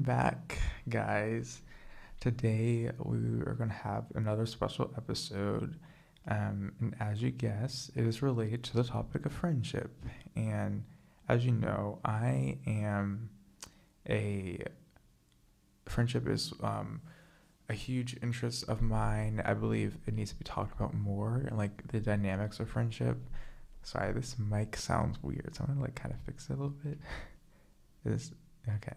back, guys. Today we are going to have another special episode. And as you guess, it is related to the topic of friendship. And as you know, I am a friendship is a huge interest of mine. I believe it needs to be talked about more and like the dynamics of friendship. Sorry, this mic sounds weird, so I'm gonna like kind of fix it a little bit. This okay.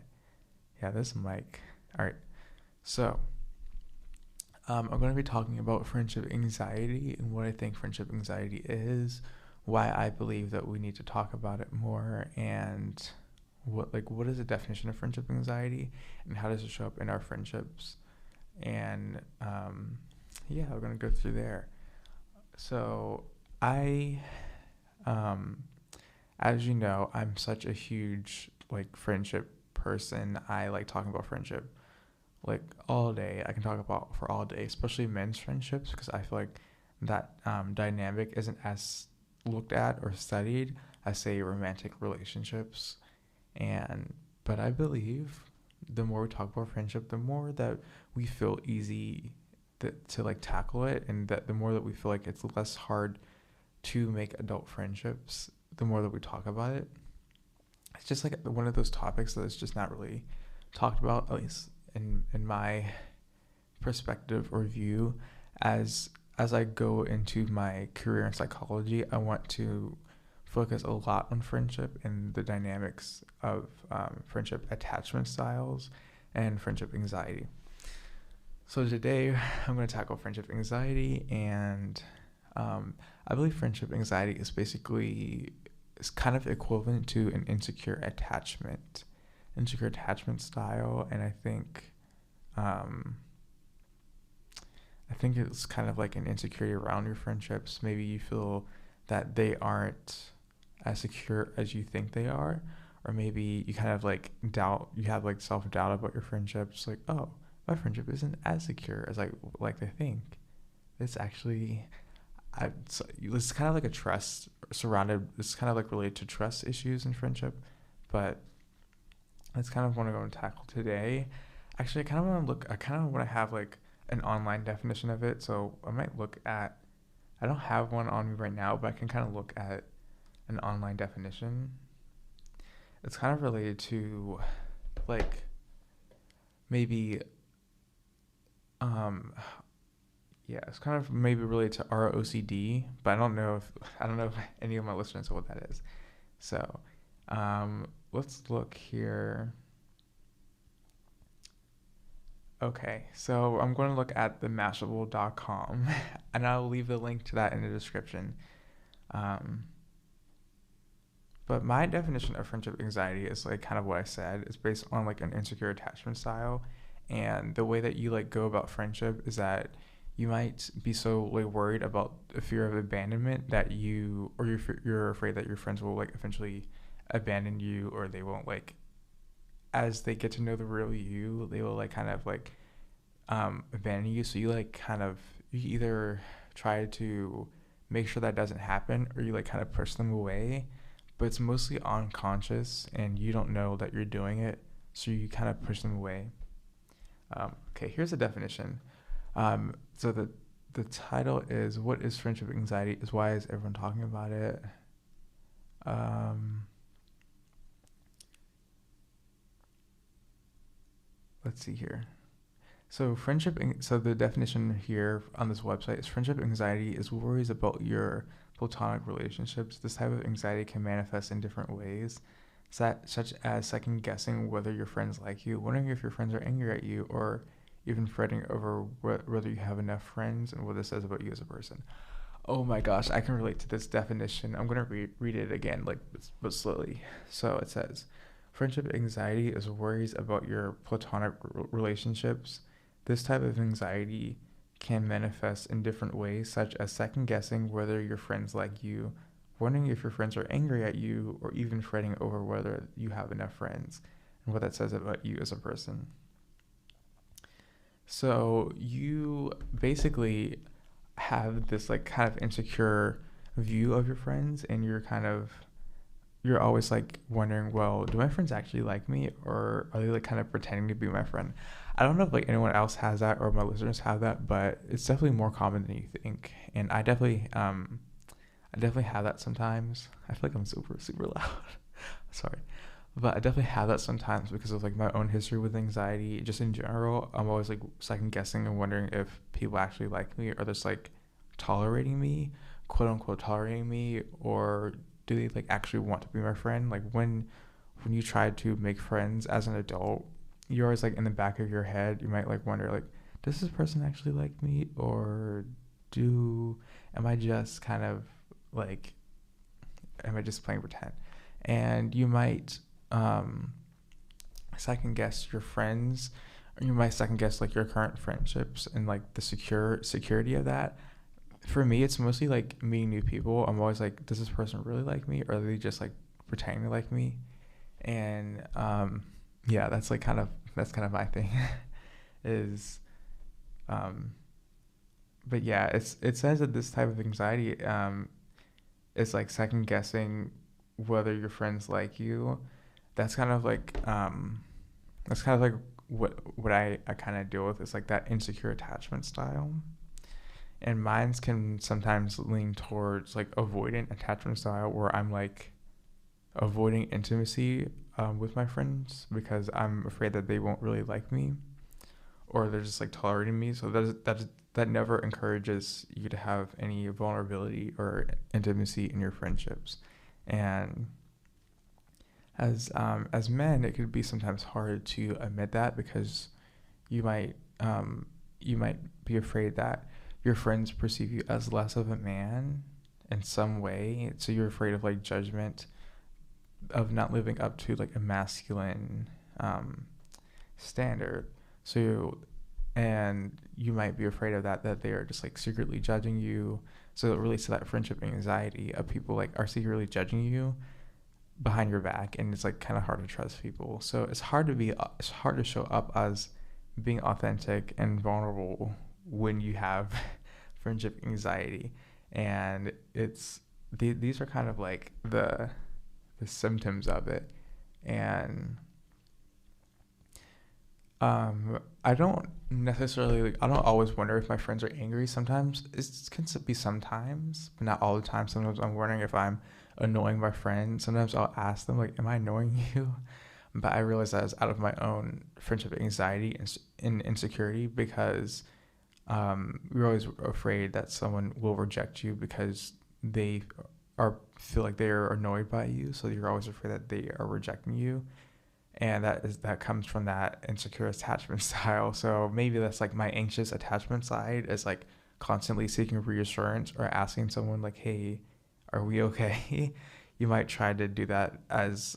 Yeah, this mic. All right. So, I'm going to be talking about friendship anxiety and what I think friendship anxiety is, why I believe that we need to talk about it more, and what is the definition of friendship anxiety, and how does it show up in our friendships, and yeah, we're going to go through there. So, I, as you know, I'm such a huge like friendship person. I like talking about friendship like all day. I can talk about for all day, especially men's friendships, because I feel like that dynamic isn't as looked at or studied as say romantic relationships. And but I believe the more we talk about friendship, the more that we feel easy to like tackle it, and that the more that we feel like it's less hard to make adult friendships, the more that we talk about it. It's just like one of those topics that is just not really talked about, at least in my perspective or view. As I go into my career in psychology, I want to focus a lot on friendship and the dynamics of friendship attachment styles and friendship anxiety. So today I'm going to tackle friendship anxiety, and I believe friendship anxiety is basically is kind of equivalent to an insecure attachment style. And I think it's kind of like an insecurity around your friendships. Maybe you feel that they aren't as secure as you think they are, or maybe you kind of like you have like self-doubt about your friendships, like, oh, my friendship isn't as secure as I think. It's actually it's kind of like a trust surrounded. It's kind of like related to trust issues in friendship, but that's kind of what I'm going to tackle today. Actually, I kind of want to have like an online definition of it. So I might look at, I don't have one on me right now, but I can kind of look at an online definition. It's kind of related to like maybe, yeah, it's kind of maybe related to ROCD, but I don't know if any of my listeners know what that is. So, let's look here. Okay, so I'm going to look at the Mashable.com, and I'll leave the link to that in the description. But my definition of friendship anxiety is like kind of what I said. It's based on like an insecure attachment style, and the way that you like go about friendship is that you might be so like worried about the fear of abandonment that you're afraid that your friends will like eventually abandon you, or they won't like, as they get to know the real you, they will like kind of like abandon you. So you like kind of, you either try to make sure that doesn't happen, or you like kind of push them away, but it's mostly unconscious and you don't know that you're doing it, so you kind of push them away. Okay, here's a definition. So the title is "What is friendship anxiety? Is why is everyone talking about it?" Let's see here. So so the definition here on this website is friendship anxiety is worries about your platonic relationships. This type of anxiety can manifest in different ways, such as second guessing whether your friends like you, wondering if your friends are angry at you, or even fretting over whether you have enough friends and what this says about you as a person. Oh my gosh, I can relate to this definition. I'm going to read it again, like, but slowly. So it says, friendship anxiety is worries about your platonic relationships. This type of anxiety can manifest in different ways, such as second guessing whether your friends like you, wondering if your friends are angry at you, or even fretting over whether you have enough friends and what that says about you as a person. So you basically have this like kind of insecure view of your friends, and you're kind of you're always like wondering, well, do my friends actually like me, or are they like kind of pretending to be my friend? I don't know if like anyone else has that or my listeners have that, but it's definitely more common than you think. And I definitely have that sometimes. I feel like I'm super loud. Sorry. But I definitely have that sometimes because of like my own history with anxiety. Just in general, I'm always like second guessing and wondering if people actually like me or just like tolerating me, quote unquote tolerating me, or do they like actually want to be my friend? Like when you try to make friends as an adult, you're always like in the back of your head, you might like wonder like, does this person actually like me, or do am I just kind of like am I just playing pretend? And you might um second guess your friends, or you might second guess like your current friendships and like the security of that. For me, it's mostly like meeting new people. I'm always like, does this person really like me, or are they just like pretending to like me? And yeah, that's kind of my thing. Is um, but yeah, it says that this type of anxiety is like second guessing whether your friends like you. That's kind of like what I kind of deal with is like that insecure attachment style. And mines can sometimes lean towards like avoidant attachment style, where I'm like avoiding intimacy with my friends because I'm afraid that they won't really like me, or they're just like tolerating me. So that never encourages you to have any vulnerability or intimacy in your friendships. And as men, it could be sometimes hard to admit that because you might you might be afraid that your friends perceive you as less of a man in some way. So you're afraid of like judgment, of not living up to like a masculine standard. So and you might be afraid of that they are just like secretly judging you. So it relates to that friendship anxiety of people like are secretly judging you behind your back, and it's like kind of hard to trust people. So it's hard to show up as being authentic and vulnerable when you have friendship anxiety. And these are kind of like the symptoms of it. And I don't necessarily like, I don't always wonder if my friends are angry. Sometimes it can be sometimes, but not all the time. Sometimes I'm wondering if I'm annoying my friend. Sometimes I'll ask them like, am I annoying you? But I realize that it's out of my own friendship anxiety and insecurity, because you're always afraid that someone will reject you because they are feel like they're annoyed by you. So you're always afraid that they are rejecting you, and that comes from that insecure attachment style. So maybe that's like my anxious attachment side, is like constantly seeking reassurance or asking someone like, hey, are we okay? You might try to do that as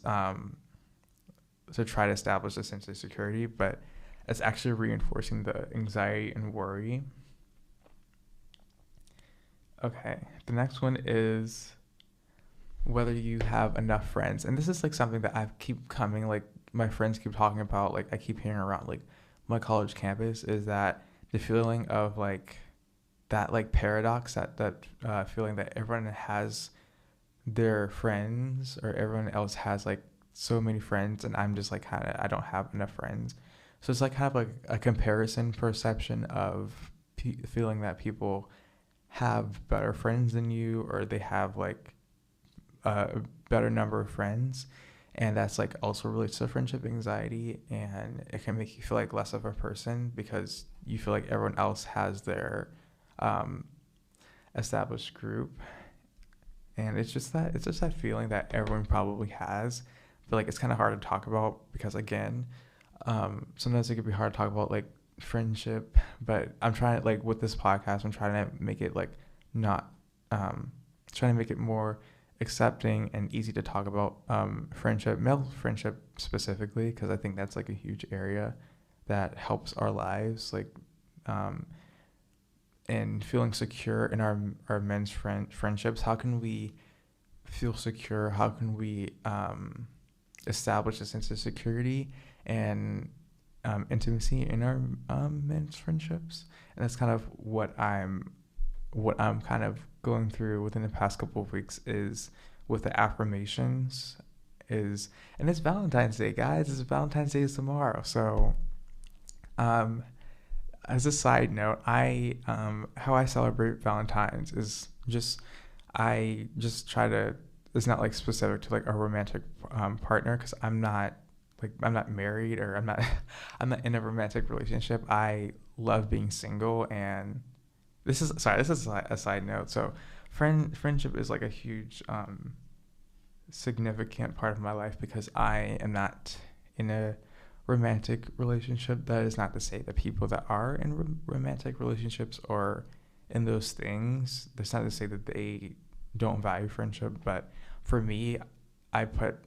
to try to establish a sense of security, but it's actually reinforcing the anxiety and worry. Okay, the next one is whether you have enough friends. And this is like something that I keep coming, like my friends keep talking about, like I keep hearing around like my college campus, is that the feeling of like that like paradox, that feeling that everyone has their friends, or everyone else has like so many friends, and I'm just like kind of I don't have enough friends. So it's like kind of like a comparison perception of feeling that people have better friends than you, or they have like a better number of friends, and that's like also relates to friendship anxiety, and it can make you feel like less of a person because you feel like everyone else has their um, established group. And it's just that feeling that everyone probably has. I feel like it's kind of hard to talk about because again, sometimes it could be hard to talk about like friendship, but I'm trying to like with this podcast, I'm trying to make it like not trying to make it more accepting and easy to talk about friendship, male friendship specifically, because I think that's like a huge area that helps our lives, like and feeling secure in our men's friendships. How can we feel secure? How can we establish a sense of security and intimacy in our men's friendships? And that's kind of what I'm kind of going through within the past couple of weeks, is with the affirmations is, and it's Valentine's Day, guys. It's Valentine's Day is tomorrow. So, um, as a side note, how I celebrate Valentine's is just, I just try to, it's not like specific to like a romantic partner, because I'm not married, or I'm not in a romantic relationship. I love being single, and this is a side note. So friendship is like a huge significant part of my life, because I am not in a romantic relationship. That is not to say that people that are in romantic relationships or in those things, that's not to say that they don't value friendship. But for me, I put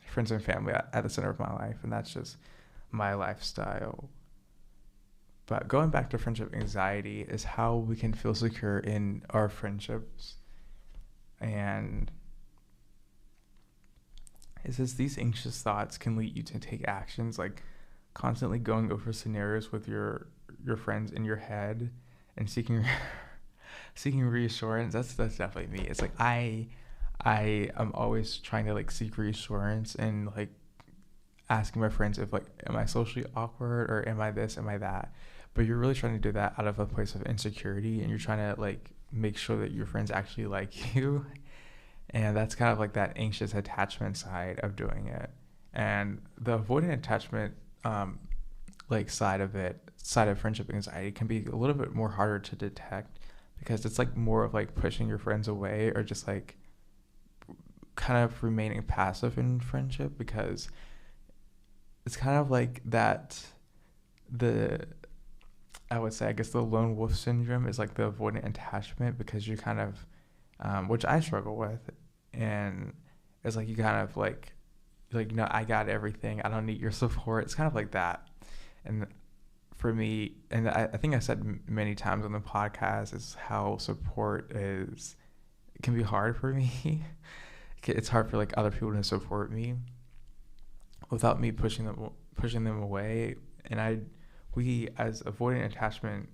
friends and family at the center of my life, and that's just my lifestyle. But going back to friendship anxiety is how we can feel secure in our friendships. And it says these anxious thoughts can lead you to take actions like constantly going over scenarios with your friends in your head and seeking seeking reassurance. That's definitely me. It's like I am always trying to like seek reassurance and like asking my friends if like, am I socially awkward, or am I this, am I that? But you're really trying to do that out of a place of insecurity, and you're trying to like make sure that your friends actually like you. And that's kind of like that anxious attachment side of doing it. And the avoidant attachment like side of friendship anxiety can be a little bit more harder to detect, because it's like more of like pushing your friends away, or just like kind of remaining passive in friendship, because it's kind of like that I would say, I guess the lone wolf syndrome is like the avoidant attachment, because you kind of which I struggle with, and it's like you kind of like I got everything, I don't need your support. It's kind of like that. And for me, and I think I said many times on the podcast, is how support is, it can be hard for me. It's hard for like other people to support me without me pushing them away. And we as avoidant attachment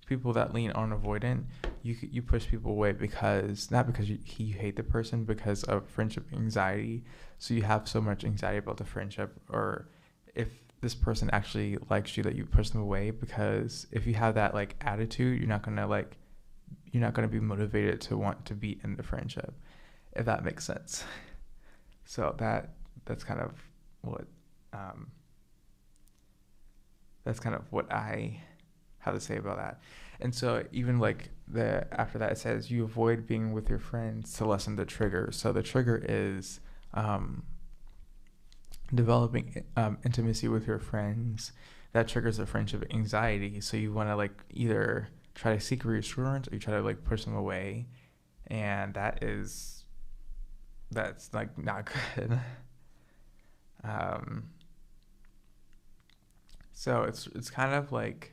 people that lean on avoidant, you push people away, because not because you hate the person, because of friendship anxiety. So you have so much anxiety about the friendship, or if this person actually likes you, that you push them away, because if you have that like attitude, you're not gonna be motivated to want to be in the friendship, if that makes sense. So that's kind of what I have to say about that. And so even like after that, it says you avoid being with your friends to lessen the trigger. So the trigger is developing intimacy with your friends. That triggers a friendship anxiety. So you want to like either try to seek reassurance, or you try to like push them away, and that's like not good. So it's kind of like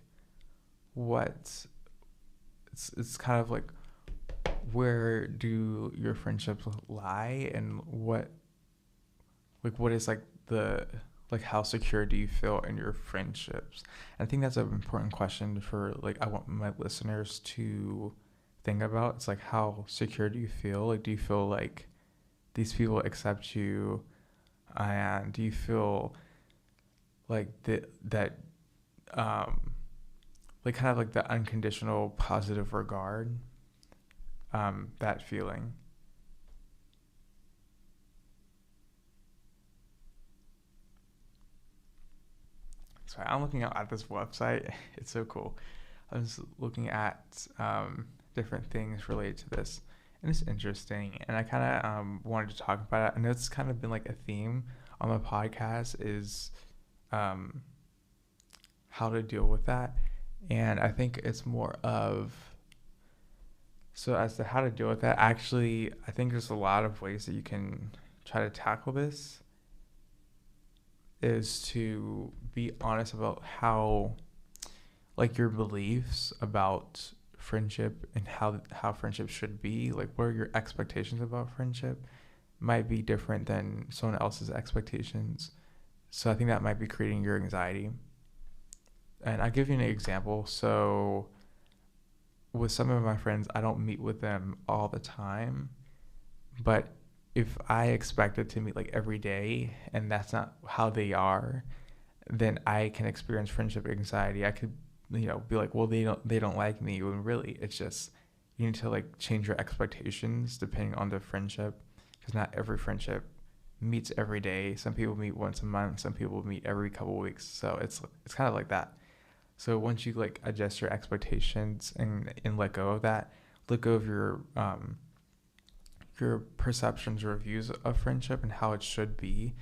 it's kind of like, where do your friendships lie, and what is like how secure do you feel in your friendships? And I think that's an important question for like, I want my listeners to think about. It's like, how secure do you feel? Like, do you feel like these people accept you, and do you feel like that like kind of like the unconditional positive regard, that feeling? Sorry, I'm looking at this website. It's so cool. I was looking at different things related to this, and it's interesting. And I kind of wanted to talk about it. I know it's kind of been like a theme on the podcast, is how to deal with that. And I think it's more of, so as to how to deal with that, actually, I think there's a lot of ways that you can try to tackle this, is to be honest about how, like, your beliefs about friendship and how friendship should be, like what are your expectations about friendship, might be different than someone else's expectations. So I think that might be creating your anxiety. And I'll give you an example. So with some of my friends, I don't meet with them all the time, But if I expected to meet like every day and that's not how they are, then I can experience friendship anxiety. I could, be like, well, they don't like me, when really it's just you need to like change your expectations depending on the friendship, because not every friendship meets every day. Some people meet once a month. Some people meet every couple of weeks. So it's kind of like that. So once you like adjust your expectations and let go of that, let go of your perceptions or views of friendship and how it should be.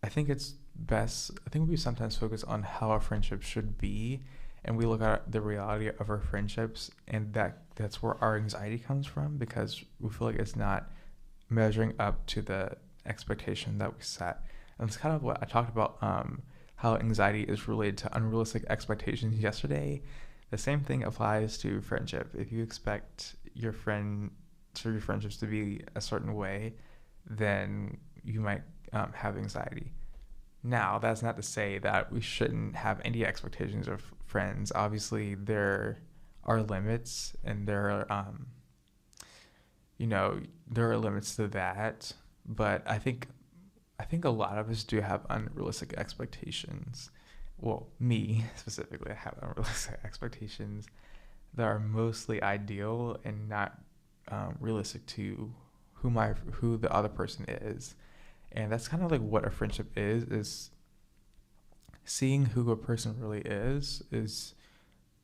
I think it's best. I think we sometimes focus on how a friendship should be, and we look at the reality of our friendships, and that's where our anxiety comes from, because we feel like it's not measuring up to the expectation that we set. And it's kind of what I talked about. How anxiety is related to unrealistic expectations yesterday. The same thing applies to friendship. If you expect your friendships to be a certain way, then you might have anxiety. Now, that's not to say that we shouldn't have any expectations of friends. Obviously, there are limits, and there are limits to that. But I think a lot of us do have unrealistic expectations. Well, me specifically, I have unrealistic expectations that are mostly ideal and not realistic to who the other person is. And that's kind of like what a friendship is seeing who a person really is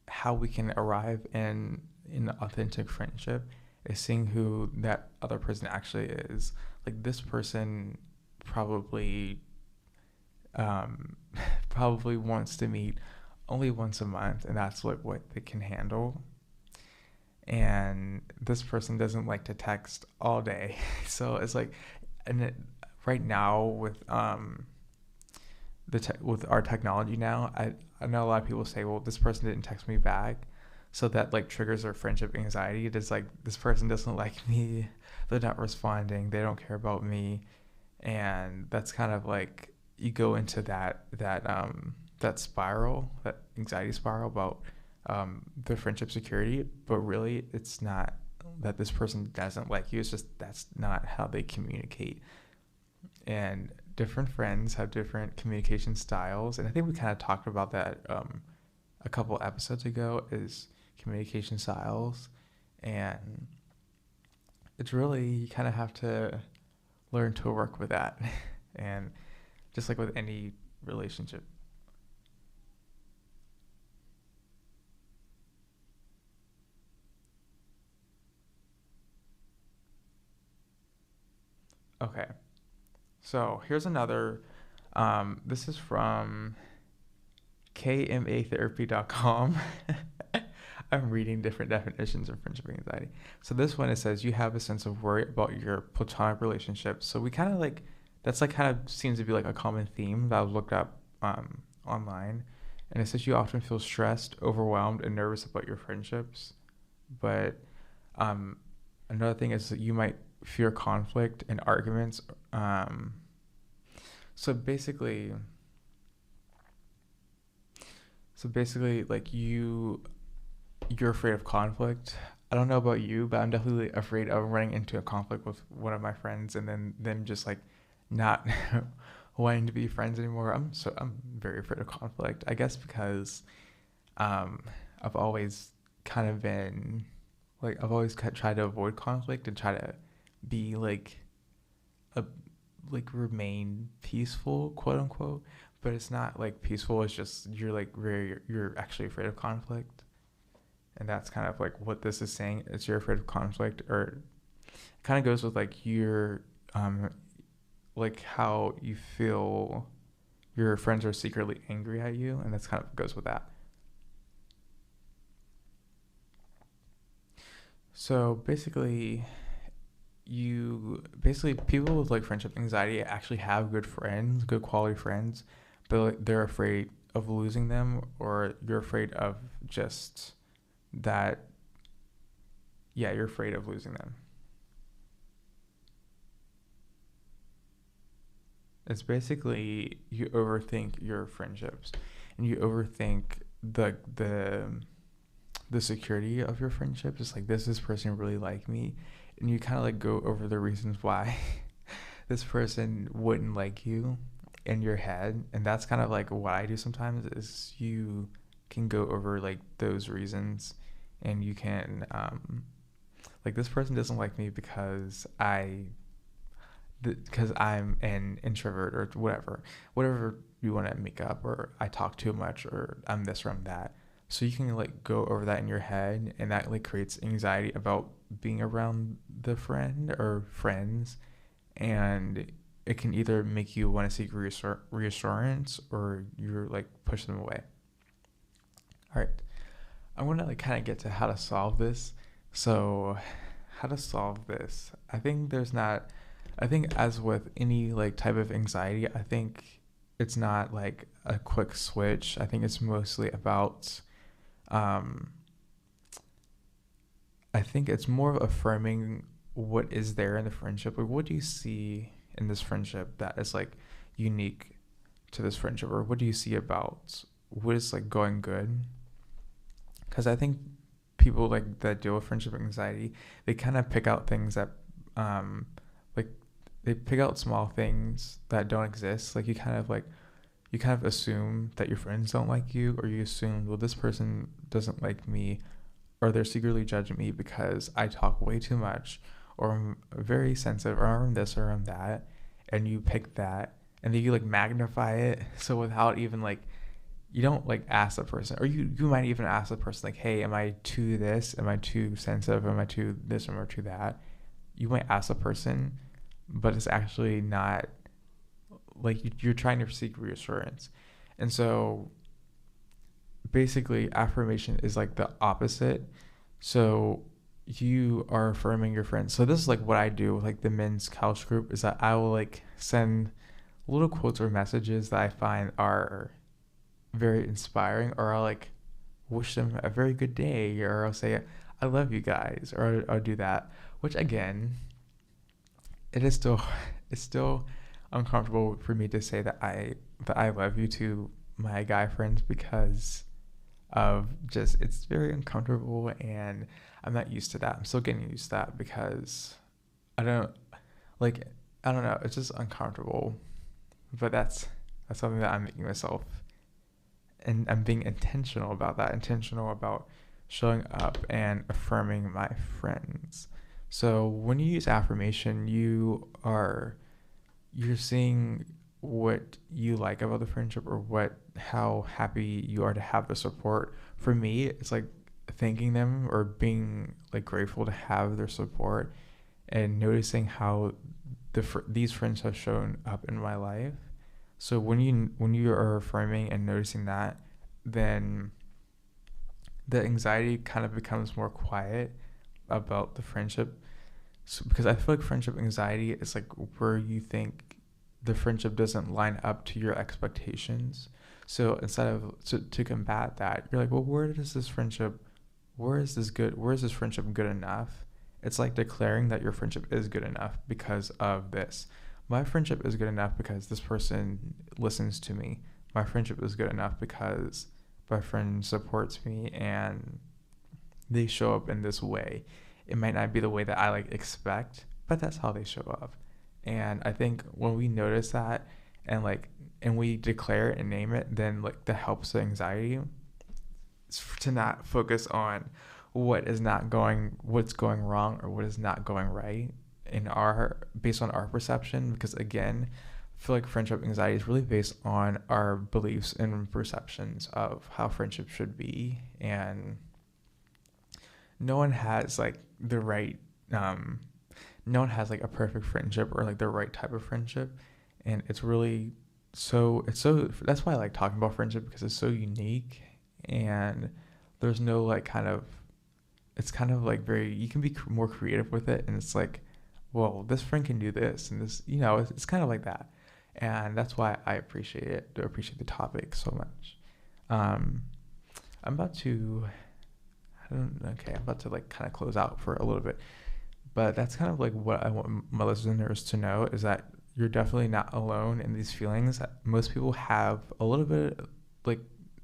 how we can arrive in an authentic friendship, is seeing who that other person actually is. Like, this person probably um, probably wants to meet only once a month, and that's like what they can handle. And this person doesn't like to text all day, so it's like, and right now with with our technology now, I know a lot of people say, well, this person didn't text me back, so that like triggers their friendship anxiety. It's like, this person doesn't like me, they're not responding, they don't care about me. And that's kind of like, you go into that spiral, that anxiety spiral about the friendship security. But really, it's not that this person doesn't like you, it's just that's not how they communicate. And different friends have different communication styles, and I think we kind of talked about that a couple episodes ago, is communication styles. And it's really, you kind of have to learn to work with that. And just like with any relationship. Okay, so here's another. This is from kmatherapy.com. I'm reading different definitions of friendship anxiety. So this one, it says you have a sense of worry about your platonic relationships. So we kind of like, that's like kind of seems to be like a common theme that I've looked up online. And it says you often feel stressed, overwhelmed, and nervous about your friendships. But um, another thing is that you might fear conflict and arguments. Um, so basically, like you're afraid of conflict. I don't know about you, but I'm definitely afraid of running into a conflict with one of my friends, and then them just like not wanting to be friends anymore. I'm very afraid of conflict. I guess because um, I've always kind of been like, I've always tried to avoid conflict and try to be like a like remain peaceful, quote unquote. But it's not like peaceful. It's just you're actually afraid of conflict. And that's kind of like what this is saying. It's you're afraid of conflict, or it kind of goes with like your like how you feel your friends are secretly angry at you, and that's kind of goes with that. So basically people with like friendship anxiety actually have good friends, good quality friends, but like, they're afraid of losing them, or you're afraid of just that. Yeah, you're afraid of losing them. It's basically you overthink your friendships, and you overthink the the security of your friendships. It's like, does this person really like me? and you kind of like go over the reasons why this person wouldn't like you in your head. And that's kind of like what I do sometimes, is you can go over like those reasons, and you can like, this person doesn't like me because I'm an introvert, or whatever you want to make up, or I talk too much, or I'm this or I'm that. So you can like go over that in your head, and that like creates anxiety about being around the friend or friends, and it can either make you want to seek reassurance, or you're like push them away. All right, I want to like kind of get to how to solve this. So, how to solve this? I think, as with any like type of anxiety, I think it's not like a quick switch. I think it's mostly about, um, I think it's more of affirming what is there in the friendship. Like, what do you see in this friendship that is like unique to this friendship, or what do you see about what is like going good? Because I think people like that deal with friendship anxiety, they kind of pick out things that, like, they pick out small things that don't exist. Like, you kind of assume that your friends don't like you, or you assume, well, this person doesn't like me, or they're secretly judging me because I talk way too much, or I'm very sensitive, or I'm this or I'm that, and you pick that, and then you like magnify it. So without even like, you don't like ask the person, or you might even ask the person like, hey, am I too this? Am I too sensitive? Am I too this? Am I too that? You might ask the person, but it's actually not like you're trying to seek reassurance. And so basically affirmation is like the opposite. So you are affirming your friends. So this is like what I do with like the men's couch group, is that I will like send little quotes or messages that I find are very inspiring, or I'll like wish them a very good day, or I'll say I love you guys, or I'll do that. Which again, it is still it's still uncomfortable for me to say that I love you to my guy friends, because of just, it's very uncomfortable, and I'm not used to that. I'm still getting used to that, because I don't like, I don't know, it's just uncomfortable. But that's something that I'm making myself, and I'm being intentional about that, intentional about showing up and affirming my friends. So when you use affirmation, you're seeing what you like about the friendship, or how happy you are to have the support. For me, it's like thanking them, or being like grateful to have their support, and noticing how these friends have shown up in my life. So when you are affirming and noticing that, then the anxiety kind of becomes more quiet about the friendship. So, because I feel like friendship anxiety is like where you think the friendship doesn't line up to your expectations. So instead of to combat that, you're like, well, where is this friendship good enough? It's like declaring that your friendship is good enough because of this. My friendship is good enough because this person listens to me. My friendship is good enough because my friend supports me, and they show up in this way. It might not be the way that I like expect, but that's how they show up. And I think when we notice that, and we declare it and name it, then like that helps the anxiety to not focus on what's going wrong, or what is not going right based on our perception. Because again, I feel like friendship anxiety is really based on our beliefs and perceptions of how friendship should be. And no one has like the right no one has like a perfect friendship, or like the right type of friendship. And it's really, so that's why I like talking about friendship, because it's so unique, and there's no like it's kind of like very, you can be more creative with it. And it's like, well, this friend can do this, and this, it's kind of like that. And that's why I appreciate the topic so much. I'm about to, I'm about to like kind of close out for a little bit, but that's kind of like what I want my listeners to know, is that you're definitely not alone in these feelings. Most people have a little bit, like,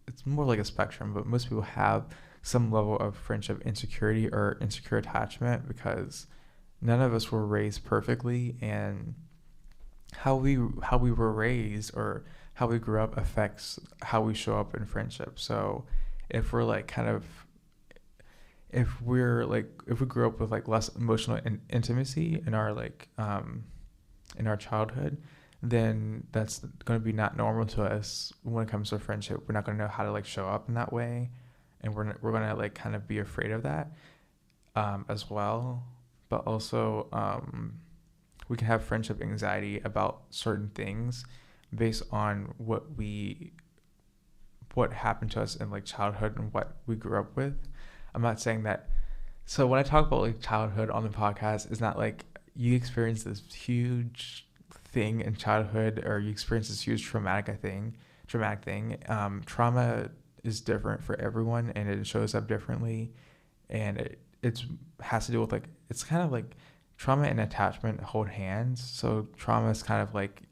it's more like a spectrum, but most people have some level of friendship insecurity or insecure attachment, because none of us were raised perfectly, and how we were raised or how we grew up affects how we show up in friendship. So if we're like kind of if we grew up with like less emotional intimacy in our childhood, then that's going to be not normal to us when it comes to friendship. We're not going to know how to like show up in that way, and we're going to like kind of be afraid of that as well. But also we can have friendship anxiety about certain things based on what happened to us in like childhood and what we grew up with. I'm not saying that. So when I talk about like childhood on the podcast, it's not like you experience this huge thing in childhood or you experience this huge traumatic thing. Trauma is different for everyone and it shows up differently, and it has to do with like, it's kind of like trauma and attachment hold hands. So trauma is kind of like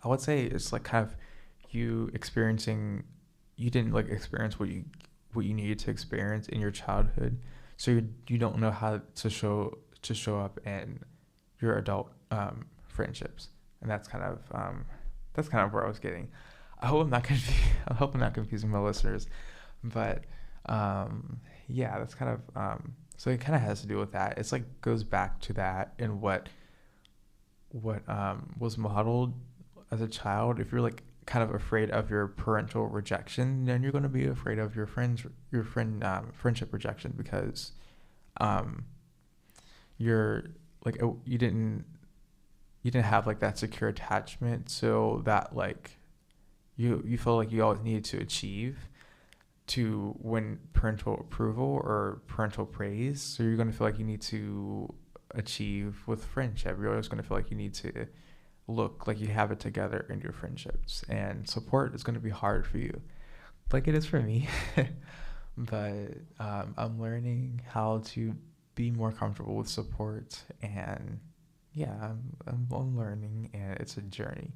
I would say it's like kind of you didn't like experience what you needed to experience in your childhood, so you don't know how to show up in your adult friendships, and that's kind of where I was getting. I hope I'm not confusing my listeners, but yeah, that's kind of so it kind of has to do with that. It's like goes back to that and what was modeled as a child. If you're like kind of afraid of your parental rejection, then you're going to be afraid of your friendship rejection, because you're like you didn't have like that secure attachment, so that like you feel like you always needed to achieve to win parental approval or parental praise. So you're going to feel like you need to achieve with friendship. You're always going to feel like you need to look like you have it together in your friendships, and support is going to be hard for you like it is for me. But I'm learning how to be more comfortable with support, and yeah, I'm learning, and it's a journey.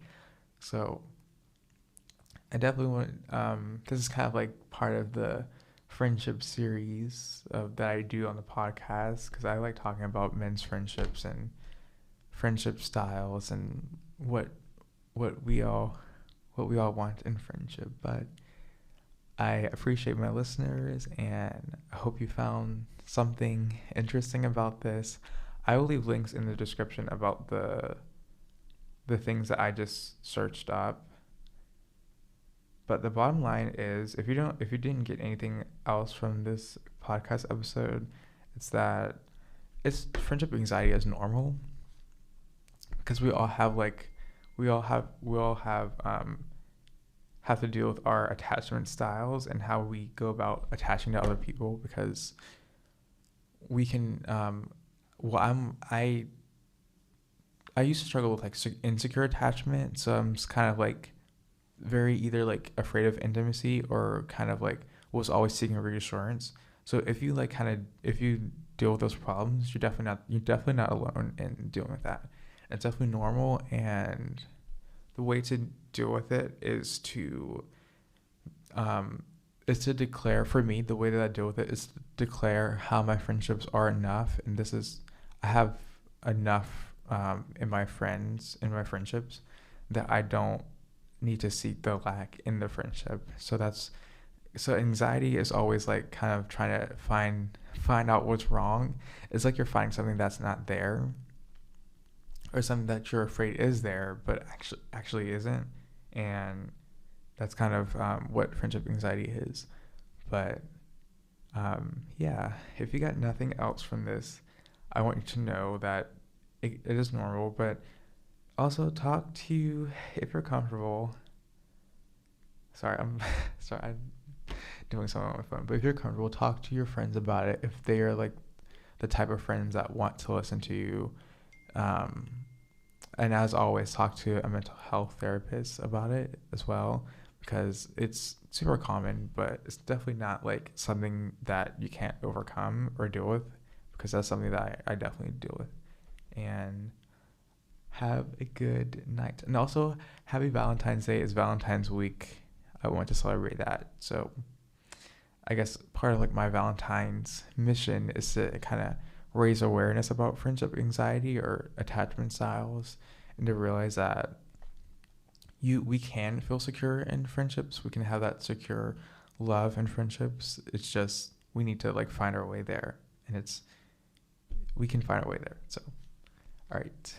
So I definitely want this is kind of like part of the friendship series that I do on the podcast, because I like talking about men's friendships and friendship styles and what we all want in friendship. But I appreciate my listeners, and I hope you found something interesting about this. I will leave links in the description about the things that I just searched up. But the bottom line is, if you didn't get anything else from this podcast episode, it's that friendship anxiety is normal, because we all have have to deal with our attachment styles and how we go about attaching to other people, because we can I used to struggle with like insecure attachment, so I'm just kind of like very either like afraid of intimacy or kind of like was always seeking reassurance. So if you deal with those problems, you're definitely not alone in dealing with that. It's definitely normal, and the way to deal with it is to declare. For me, the way that I deal with it is to declare how my friendships are enough, and I have enough in my friendships that I don't need to seek the lack in the friendship. So anxiety is always like kind of trying to find out what's wrong. It's like you're finding something that's not there, or something that you're afraid is there but actually isn't. And that's kind of what friendship anxiety is. But yeah, if you got nothing else from this, I want you to know that it is normal, but also talk to, if you're comfortable. Sorry, I'm doing something on my phone. But if you're comfortable, talk to your friends about it. If they are like the type of friends that want to listen to you, and as always, talk to a mental health therapist about it as well, because it's super common, but it's definitely not like something that you can't overcome or deal with, because that's something that I definitely deal with. And have a good night. And also, happy Valentine's Day. Is Valentine's week. I want to celebrate that. So I guess part of like my Valentine's mission is to kind of raise awareness about friendship anxiety or attachment styles, and to realize that we can feel secure in friendships. We can have that secure love in friendships. It's just we need to like find our way there, and we can find our way there. So, all right.